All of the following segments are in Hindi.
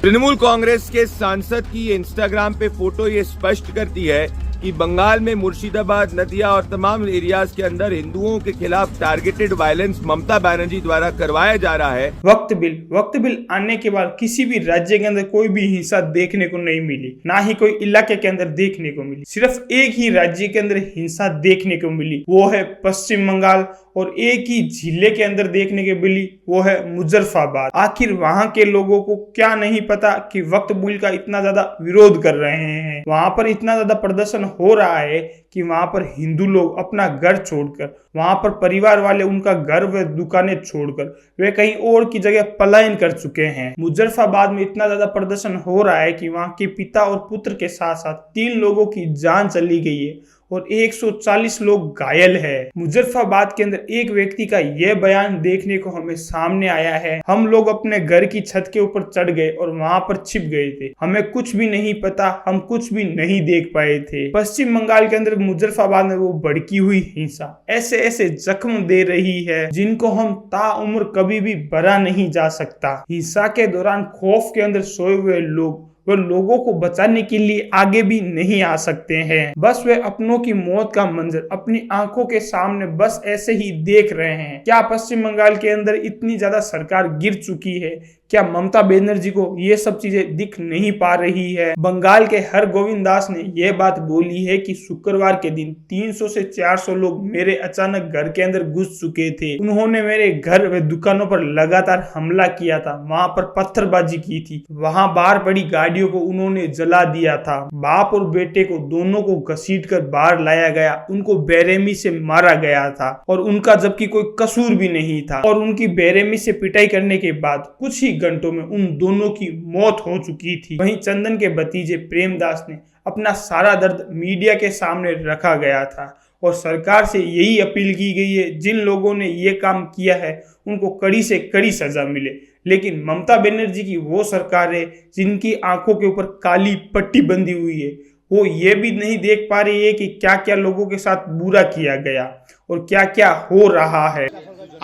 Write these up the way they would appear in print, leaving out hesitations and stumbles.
तृणमूल कांग्रेस के सांसद की इंस्टाग्राम पे फोटो ये स्पष्ट करती है कि बंगाल में मुर्शिदाबाद, नदिया और तमाम एरियाज के अंदर हिंदुओं के खिलाफ टारगेटेड वायलेंस ममता बनर्जी द्वारा करवाया जा रहा है। वक्त बिल आने के बाद किसी भी राज्य के अंदर कोई भी हिंसा देखने को नहीं मिली, ना ही कोई इलाके के अंदर देखने को मिली। सिर्फ एक ही राज्य के अंदर हिंसा देखने को मिली, वो है पश्चिम बंगाल, और एक ही जिले के अंदर देखने को मिली, वो है मुजफ्फराबाद। आखिर वहां के लोगों को क्या नहीं पता कि वक्त बिल का इतना ज्यादा विरोध कर रहे हैं। वहां पर इतना ज्यादा प्रदर्शन हो रहा है कि वहां पर हिंदू लोग अपना घर छोड़कर, वहां पर परिवार वाले उनका घर व दुकानें छोड़कर वे कहीं और की जगह पलायन कर चुके हैं। मुजफ्फराबाद में इतना ज्यादा प्रदर्शन हो रहा है कि वहां के पिता और पुत्र के साथ साथ 3 लोगों की जान चली गई है और 140 लोग घायल है। मुजफ्फराबाद के अंदर एक व्यक्ति का यह बयान देखने को हमें सामने आया है, हम लोग अपने घर की छत के ऊपर चढ़ गए और वहां पर छिप गए थे, हमें कुछ भी नहीं पता, हम कुछ भी नहीं देख पाए थे। पश्चिम बंगाल के अंदर मुजफ्फराबाद में वो भड़की हुई हिंसा ऐसे ऐसे जख्म दे रही है जिनको हम ताउम्र कभी भी भरा नहीं जा सकता। हिंसा के दौरान खौफ के अंदर सोए हुए लोग वो लोगों को बचाने के लिए आगे भी नहीं आ सकते हैं। बस वे अपनों की मौत का मंजर अपनी आंखों के सामने बस ऐसे ही देख रहे हैं। क्या पश्चिम बंगाल के अंदर इतनी ज्यादा सरकार गिर चुकी है? क्या ममता बनर्जी को ये सब चीजें दिख नहीं पा रही है? बंगाल के हरगोविंद दास ने यह बात बोली है कि शुक्रवार के दिन 300 से 400 लोग मेरे अचानक घर के अंदर घुस चुके थे। उन्होंने मेरे घर व दुकानों पर लगातार हमला किया था, वहां पर पत्थरबाजी की थी, वहां बाहर पड़ी गाड़ियों को उन्होंने जला दिया था, बाप और बेटे को दोनों को घसीट कर बाहर लाया गया, उनको बेरहमी से मारा गया था और उनका जबकि कोई कसूर भी नहीं था। और उनकी बेरहमी से पिटाई करने के बाद कुछ ही घंटों में उन दोनों की मौत हो चुकी थी। वहीं चंदन के भतीजे प्रेमदास ने अपना सारा दर्द मीडिया के सामने रखा गया था और सरकार से यही अपील की गई है, जिन लोगों ने ये काम किया है उनको कड़ी से कड़ी सजा मिले। लेकिन ममता बनर्जी की वो सरकार है जिनकी आंखों के ऊपर काली पट्टी बंधी हुई है, वो ये भी नहीं देख पा रही है कि क्या क्या लोगों के साथ बुरा किया गया और क्या क्या हो रहा है।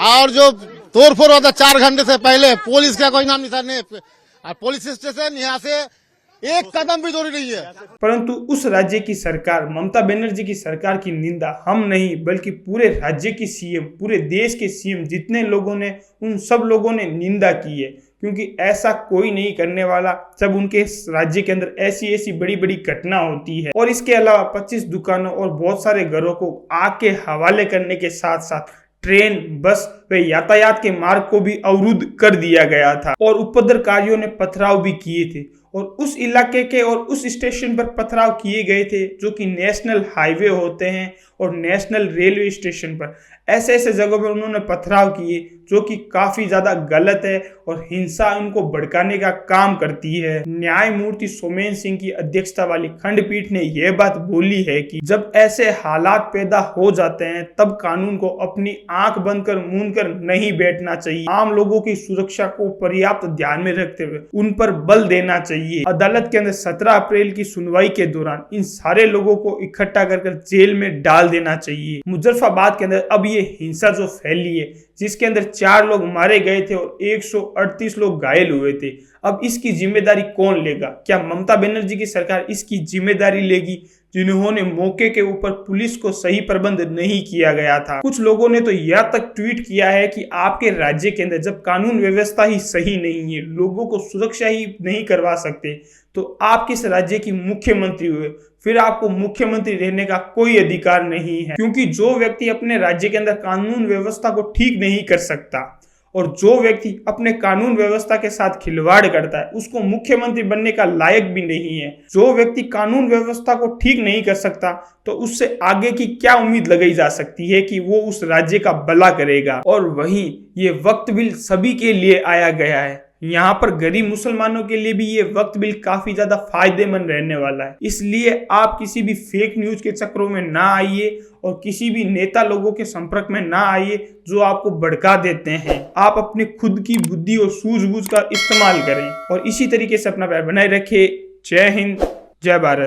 और जो तोड़फोड़ होता 4 घंटे से पहले पुलिस का कोई नाम निशान नहीं, पुलिस स्टेशन यहाँ से 1 कदम भी दूरी नहीं है। परंतु उस राज्य की सरकार, ममता बनर्जी की सरकार की निंदा हम नहीं बल्कि पूरे राज्य की सीएम, पूरे देश के सीएम जितने लोगों ने, उन सब लोगों ने निंदा की है, क्योंकि ऐसा कोई नहीं करने वाला जब उनके राज्य के अंदर ऐसी ऐसी बड़ी बड़ी घटना होती है। और इसके अलावा 25 दुकानों और बहुत सारे घरों को आग के हवाले करने के साथ साथ ट्रेन, बस व यातायात के मार्ग को भी अवरुद्ध कर दिया गया था और उपद्रवकारियों ने पथराव भी किए थे और उस इलाके के और उस स्टेशन पर पथराव किए गए थे जो कि नेशनल हाईवे होते हैं और नेशनल रेलवे स्टेशन पर। ऐसे ऐसे जगहों पर उन्होंने पथराव किए जो कि काफी ज्यादा गलत है और हिंसा इनको भड़काने का काम करती है। न्यायमूर्ति सोमेन सिंह की अध्यक्षता वाली खंडपीठ ने यह बात बोली है कि जब ऐसे हालात पैदा हो जाते हैं तब कानून को अपनी आंख बंद कर मूंद कर नहीं बैठना चाहिए। आम लोगों की सुरक्षा को पर्याप्त ध्यान में रखते हुए उन पर बल देना चाहिए। अदालत के अंदर 17 अप्रैल की सुनवाई के दौरान इन सारे लोगों को इकट्ठा कर जेल में डाल देना चाहिए। मुजफ्फराबाद के अंदर अब ये हिंसा जो फैली है, जिसके अंदर 4 लोग मारे गए थे और 138 लोग घायल हुए थे, अब इसकी जिम्मेदारी कौन लेगा? क्या ममता बनर्जी की सरकार इसकी जिम्मेदारी लेगी, जिन्होंने मौके के ऊपर पुलिस को सही प्रबंध नहीं किया गया था? कुछ लोगों ने तो यह तक ट्वीट किया है कि आपके राज्य के अंदर जब कानून व्यवस्था ही सही नहीं है, लोगों को सुरक्षा ही नहीं करवा सकते, तो आप किस राज्य की मुख्यमंत्री हुए? फिर आपको मुख्यमंत्री रहने का कोई अधिकार नहीं है, क्योंकि जो व्यक्ति अपने राज्य के अंदर कानून व्यवस्था को ठीक नहीं कर सकता और जो व्यक्ति अपने कानून व्यवस्था के साथ खिलवाड़ करता है उसको मुख्यमंत्री बनने का लायक भी नहीं है। जो व्यक्ति कानून व्यवस्था को ठीक नहीं कर सकता तो उससे आगे की क्या उम्मीद लगाई जा सकती है कि वो उस राज्य का भला करेगा? और वहीं ये वक्त बिल सभी के लिए आया गया है, यहाँ पर गरीब मुसलमानों के लिए भी ये वक्त बिल काफी ज्यादा फायदेमंद रहने वाला है। इसलिए आप किसी भी फेक न्यूज के चक्रों में ना आइए और किसी भी नेता लोगों के संपर्क में ना आइए जो आपको भड़का देते हैं। आप अपने खुद की बुद्धि और सूझबूझ का इस्तेमाल करें और इसी तरीके से अपना प्यार बनाए रखें। जय हिंद, जय भारत।